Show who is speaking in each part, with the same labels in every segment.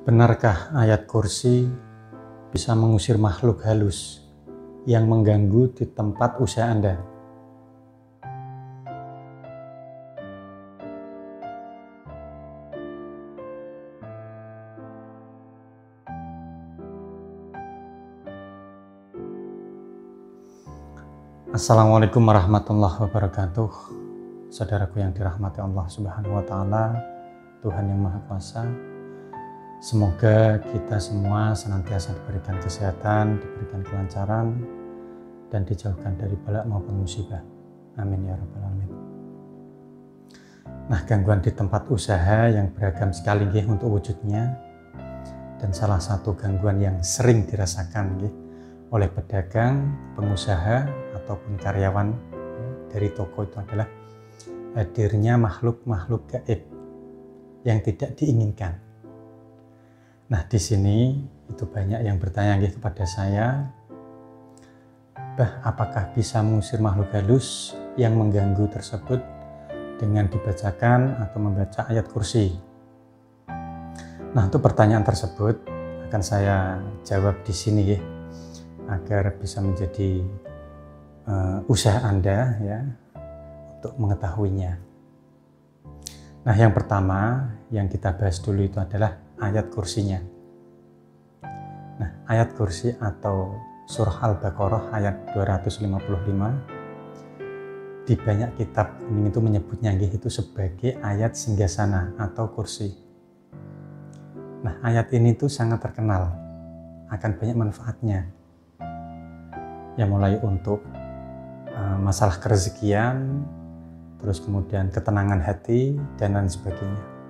Speaker 1: Benarkah ayat kursi bisa mengusir makhluk halus yang mengganggu di tempat usaha Anda? Assalamualaikum warahmatullahi wabarakatuh. Saudaraku yang dirahmati Allah Subhanahu wa Ta'ala, Tuhan yang Maha Kuasa, semoga kita semua senantiasa diberikan kesehatan, diberikan kelancaran, dan dijauhkan dari bala maupun musibah. Amin ya rabbal alamin. Nah, gangguan di tempat usaha yang beragam sekali untuk wujudnya, dan salah satu gangguan yang sering dirasakan oleh pedagang, pengusaha, ataupun karyawan dari toko itu adalah hadirnya makhluk-makhluk gaib yang tidak diinginkan. Nah, di sini itu banyak yang bertanya kepada saya, apakah bisa mengusir makhluk halus yang mengganggu tersebut dengan dibacakan atau membaca ayat kursi? Nah, untuk pertanyaan tersebut akan saya jawab di sini agar bisa menjadi usaha Anda untuk mengetahuinya. Nah, yang pertama yang kita bahas dulu itu adalah ayat kursinya. Nah, ayat kursi atau surah Al-Baqarah ayat 255 di banyak kitab ini itu menyebutnya itu sebagai ayat singgasana atau kursi. Nah, ayat ini tuh sangat terkenal akan banyak manfaatnya. Ya, mulai untuk masalah kerezekian, terus kemudian ketenangan hati, dan lain sebagainya.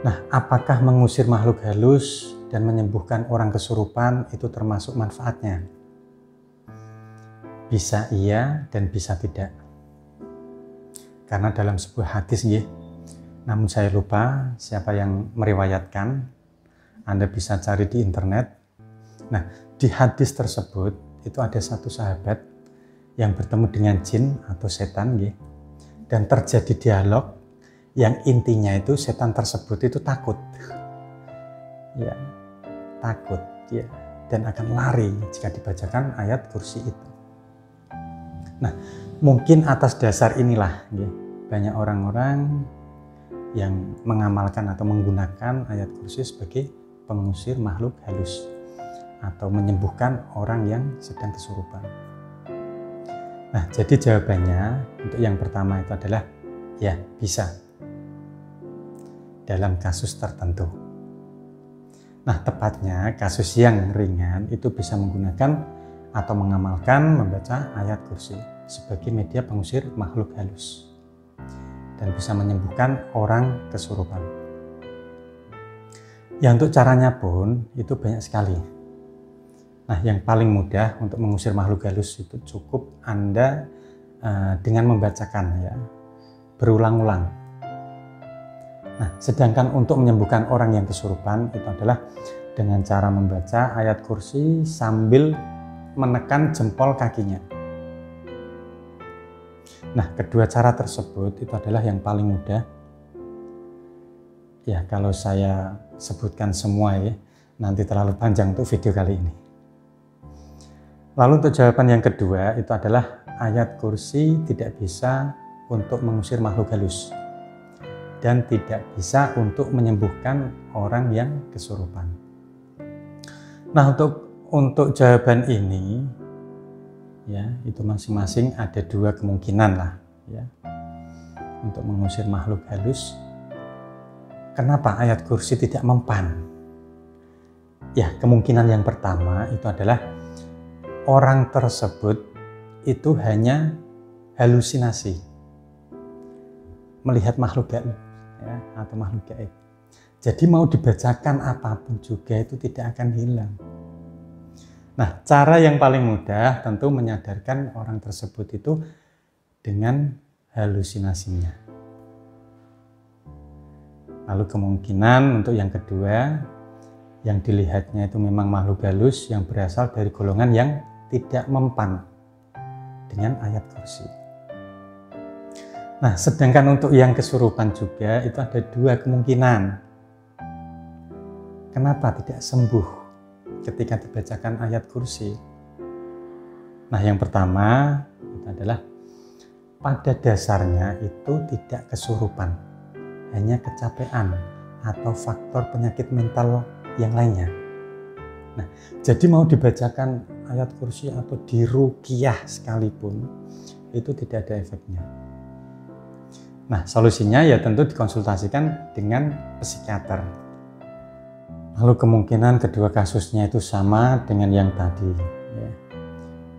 Speaker 1: Nah, apakah mengusir makhluk halus dan menyembuhkan orang kesurupan itu termasuk manfaatnya? Bisa iya dan bisa tidak. Karena dalam sebuah hadis namun saya lupa siapa yang meriwayatkan, Anda bisa cari di internet. Nah, di hadis tersebut itu ada satu sahabat yang bertemu dengan jin atau setan dan terjadi dialog yang intinya itu setan tersebut itu takut dan akan lari jika dibacakan ayat kursi itu. Nah, mungkin atas dasar inilah banyak orang-orang yang mengamalkan atau menggunakan ayat kursi sebagai pengusir makhluk halus atau menyembuhkan orang yang sedang kesurupan. Nah, jadi jawabannya untuk yang pertama itu adalah ya, bisa dalam kasus tertentu. Nah, tepatnya kasus yang ringan itu bisa menggunakan atau mengamalkan membaca ayat kursi sebagai media pengusir makhluk halus dan bisa menyembuhkan orang kesurupan. Ya, untuk caranya pun itu banyak sekali. Nah, yang paling mudah untuk mengusir makhluk halus itu cukup Anda dengan membacakan berulang-ulang. Nah, sedangkan untuk menyembuhkan orang yang kesurupan itu adalah dengan cara membaca ayat kursi sambil menekan jempol kakinya. Nah, kedua cara tersebut itu adalah yang paling mudah. Ya, kalau saya sebutkan semua nanti terlalu panjang untuk video kali ini. Lalu untuk jawaban yang kedua itu adalah ayat kursi tidak bisa untuk mengusir makhluk halus dan tidak bisa untuk menyembuhkan orang yang kesurupan. Nah, untuk jawaban ini itu masing-masing ada dua kemungkinan lah untuk mengusir makhluk halus. Kenapa ayat kursi tidak mempan? Ya, kemungkinan yang pertama itu adalah orang tersebut itu hanya halusinasi melihat makhluk gaib atau makhluk gaib. Jadi mau dibacakan apapun juga itu tidak akan hilang. Nah, cara yang paling mudah tentu menyadarkan orang tersebut itu dengan halusinasinya. Lalu kemungkinan untuk yang kedua, yang dilihatnya itu memang makhluk halus yang berasal dari golongan yang tidak mempan dengan ayat kursi. Nah, sedangkan untuk yang kesurupan juga itu ada dua kemungkinan. kenapa tidak sembuh ketika dibacakan ayat kursi? Nah, yang pertama itu adalah pada dasarnya itu tidak kesurupan, hanya kecapean atau faktor penyakit mental yang lainnya. Nah, jadi mau dibacakan ayat kursi atau diruqyah sekalipun itu tidak ada efeknya. Nah, solusinya ya tentu dikonsultasikan dengan psikiater. Lalu kemungkinan kedua kasusnya itu sama dengan yang tadi. Ya.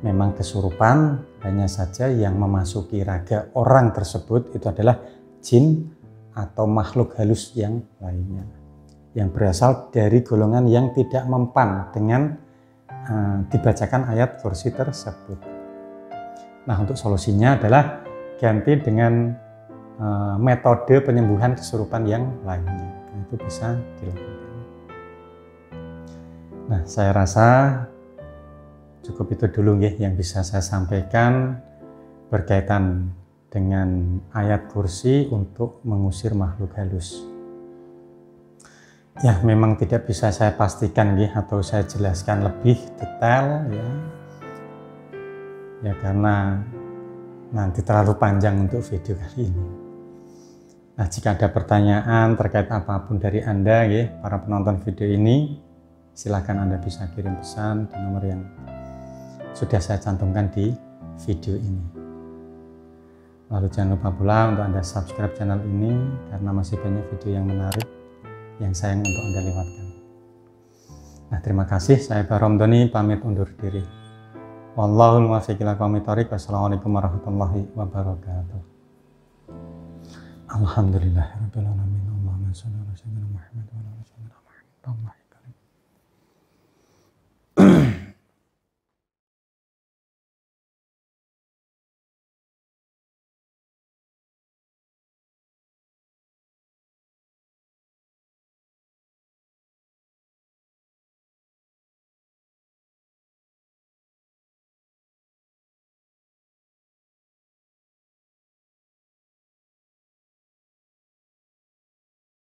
Speaker 1: Memang kesurupan, hanya saja yang memasuki raga orang tersebut itu adalah jin atau makhluk halus yang lainnya, yang berasal dari golongan yang tidak mempan dengan dibacakan ayat kursi tersebut. Nah, untuk solusinya adalah ganti dengan metode penyembuhan kesurupan yang lainnya. Nah, itu bisa dilakukan. Nah, saya rasa cukup itu dulu ya yang bisa saya sampaikan berkaitan dengan ayat kursi untuk mengusir makhluk halus. Ya, memang tidak bisa saya pastikan ya, atau saya jelaskan lebih detail ya. Ya, karena nanti terlalu panjang untuk video kali ini. Nah, jika ada pertanyaan terkait apapun dari Anda ya, para penonton video ini, silakan Anda bisa kirim pesan di nomor yang sudah saya cantumkan di video ini. Lalu jangan lupa pula untuk Anda subscribe channel ini karena masih banyak video yang menarik yang sayang untuk Anda lewatkan. Nah, terima kasih. Saya Bahrul Ramdhani pamit undur diri. Wallahul muwaffiq ila aqwamit thoriq. Wassalamualaikum warahmatullahi wabarakatuh. Alhamdulillahirabbil alamin. Allahumma shalli ala sayyidina Muhammad wa ala ali sayyidina Muhammad.